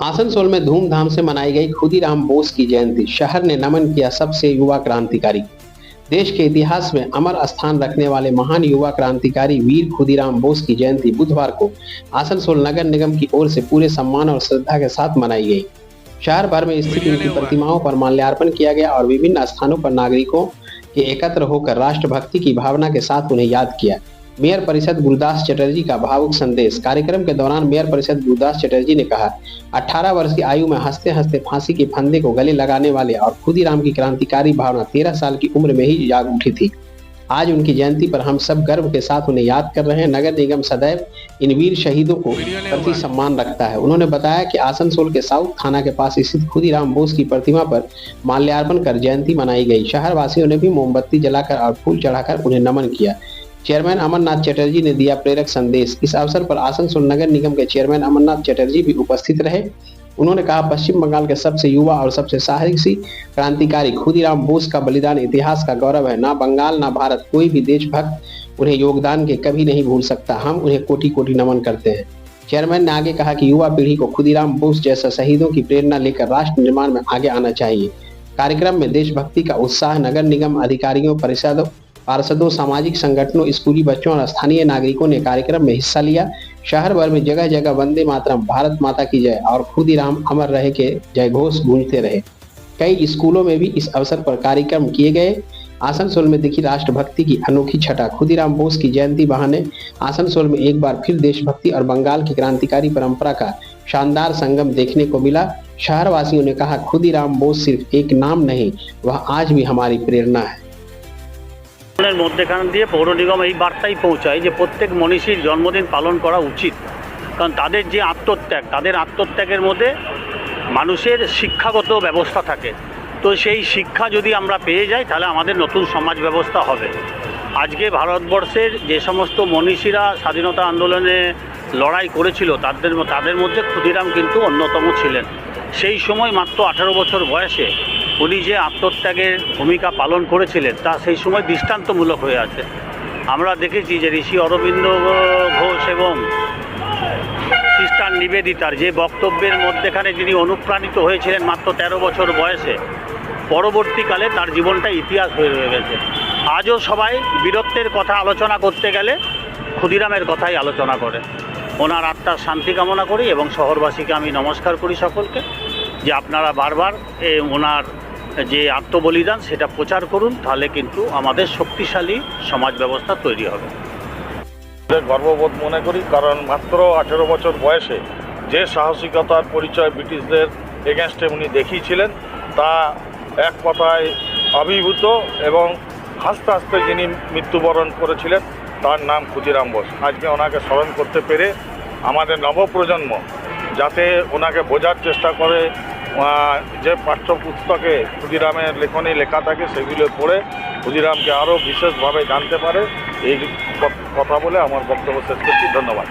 आसनसोल में धूमधाम से मनाई गई खुदीराम बोस की जयंती। शहर ने नमन किया सबसे युवा क्रांतिकारी। देश के इतिहास में अमर स्थान रखने वाले महान युवा क्रांतिकारी वीर खुदीराम बोस की जयंती बुधवार को आसनसोल नगर निगम की ओर से पूरे सम्मान और श्रद्धा के साथ मनाई गई। शहर भर में स्थित उनकी प्रतिमाओं पर माल्यार्पण किया गया और विभिन्न स्थानों पर नागरिकों के एकत्र होकर राष्ट्रभक्ति की भावना के साथ उन्हें याद किया। मेयर परिषद गुरदास चटर्जी का भावुक संदेश। कार्यक्रम के दौरान मेयर परिषद गुरदास चटर्जी ने कहा, 18 वर्ष की आयु में हंसते हंसते फांसी के फंदे को गले लगाने वाले और खुदीराम की क्रांतिकारी भावना 13 साल की उम्र में ही जाग उठी थी। आज उनकी जयंती पर हम सब गर्व के साथ उन्हें याद कर रहे हैं। नगर निगम सदैव इन वीर शहीदों को प्रति सम्मान रखता है। उन्होंने बताया कि आसनसोल के साउथ थाना के पास स्थित खुदीराम बोस की प्रतिमा पर माल्यार्पण कर जयंती मनाई गई। शहर वासियों ने भी मोमबत्ती जलाकर और फूल चढ़ाकर उन्हें नमन किया। चेयरमैन अमरनाथ चटर्जी ने दिया प्रेरक संदेश। इस अवसर पर आसनसोल नगर निगम के चेयरमैन अमरनाथ चटर्जी भी उपस्थित रहे। उन्होंने कहा, पश्चिम बंगाल के सबसे युवा और सबसे साहसी क्रांतिकारी खुदीराम बोस का बलिदान इतिहास का गौरव है। ना बंगाल ना भारत, कोई भी देशभक्त उन्हें योगदान के कभी नहीं भूल सकता। हम उन्हें कोटि कोटि नमन करते हैं। चेयरमैन ने आगे कहा कि युवा पीढ़ी को खुदीराम बोस जैसा शहीदों की प्रेरणा लेकर राष्ट्र निर्माण में आगे आना चाहिए। कार्यक्रम में देशभक्ति का उत्साह नगर निगम अधिकारियों, पार्षदों, सामाजिक संगठनों, स्कूली बच्चों और स्थानीय नागरिकों ने कार्यक्रम में हिस्सा लिया। शहर भर में जगह जगह वंदे मातरम, भारत माता की जय और खुदीराम अमर रहे के जयघोष गूंजते रहे। कई स्कूलों में भी इस अवसर पर कार्यक्रम किए गए। आसनसोल में दिखी राष्ट्रभक्ति की अनोखी छटा। खुदीराम बोस की जयंती बहाने आसनसोल में एक बार फिर देशभक्ति और बंगाल की क्रांतिकारी परंपरा का शानदार संगम देखने को मिला। शहर वासियों ने कहा, खुदीराम बोस सिर्फ एक नाम नहीं, वह आज भी हमारी प्रेरणा है। মধ্যখান দিয়ে পৌর নিগম এই বার্তাই পৌঁছায় যে প্রত্যেক মনীষীর জন্মদিন পালন করা উচিত, কারণ তাদের যে আত্মত্যাগ, তাদের আত্মত্যাগের মধ্যে মানুষের শিক্ষাগত ব্যবস্থা থাকে। তো সেই শিক্ষা যদি আমরা পেয়ে যাই তাহলে আমাদের নতুন সমাজ ব্যবস্থা হবে। আজকে ভারতবর্ষের যে সমস্ত মনীষীরা স্বাধীনতা আন্দোলনে লড়াই করেছিল তাদের মধ্যে ক্ষুদিরাম কিন্তু অন্যতম ছিলেন। সেই সময় মাত্র 18 বছর বয়সে উনি যে আত্মত্যাগের ভূমিকা পালন করেছিলেন তা সেই সময় দৃষ্টান্তমূলক হয়ে আছে। আমরা দেখেছি যে ঋষি অরবিন্দ ঘোষ এবং সিস্টার নিবেদিতার যে বক্তব্যের মধ্যেখানে যিনি অনুপ্রাণিত হয়েছিলেন মাত্র 13 বছর বয়সে, পরবর্তীকালে তার জীবনটা ইতিহাস হয়ে রয়ে গেছে। আজও সবাই বীরত্বের কথা আলোচনা করতে গেলে ক্ষুদিরামের কথাই আলোচনা করে। ওনার আত্মার শান্তি কামনা করি এবং শহরবাসীকে আমি নমস্কার করি সকলকে, যে আপনারা বারবার ওনার যে আত্মবলিদান সেটা প্রচার করুন, তাহলে কিন্তু আমাদের শক্তিশালী সমাজ ব্যবস্থা তৈরি হবে। গর্ববোধ মনে করি, কারণ মাত্র 18 বছর বয়সে যে সাহসিকতার পরিচয় ব্রিটিশদের এগেনস্টে উনি দেখিয়েছিলেন তা এক কথায় অভিভূত। এবং হাসতে হাসতে যিনি মৃত্যুবরণ করেছিলেন তার নাম ক্ষুদিরাম বোস। আজকে ওনাকে স্মরণ করতে পেরে আমাদের নবপ্রজন্ম যাতে ওনাকে বোঝার চেষ্টা করে, যে পাঠ্যপুস্তকে ক্ষুদিরামের লেখনী লেখা থাকে সেগুলো পড়ে ক্ষুদিরামকে আরও বিশেষভাবে জানতে পারে। এই কথা বলে আমার বক্তব্য শেষ করছি। ধন্যবাদ।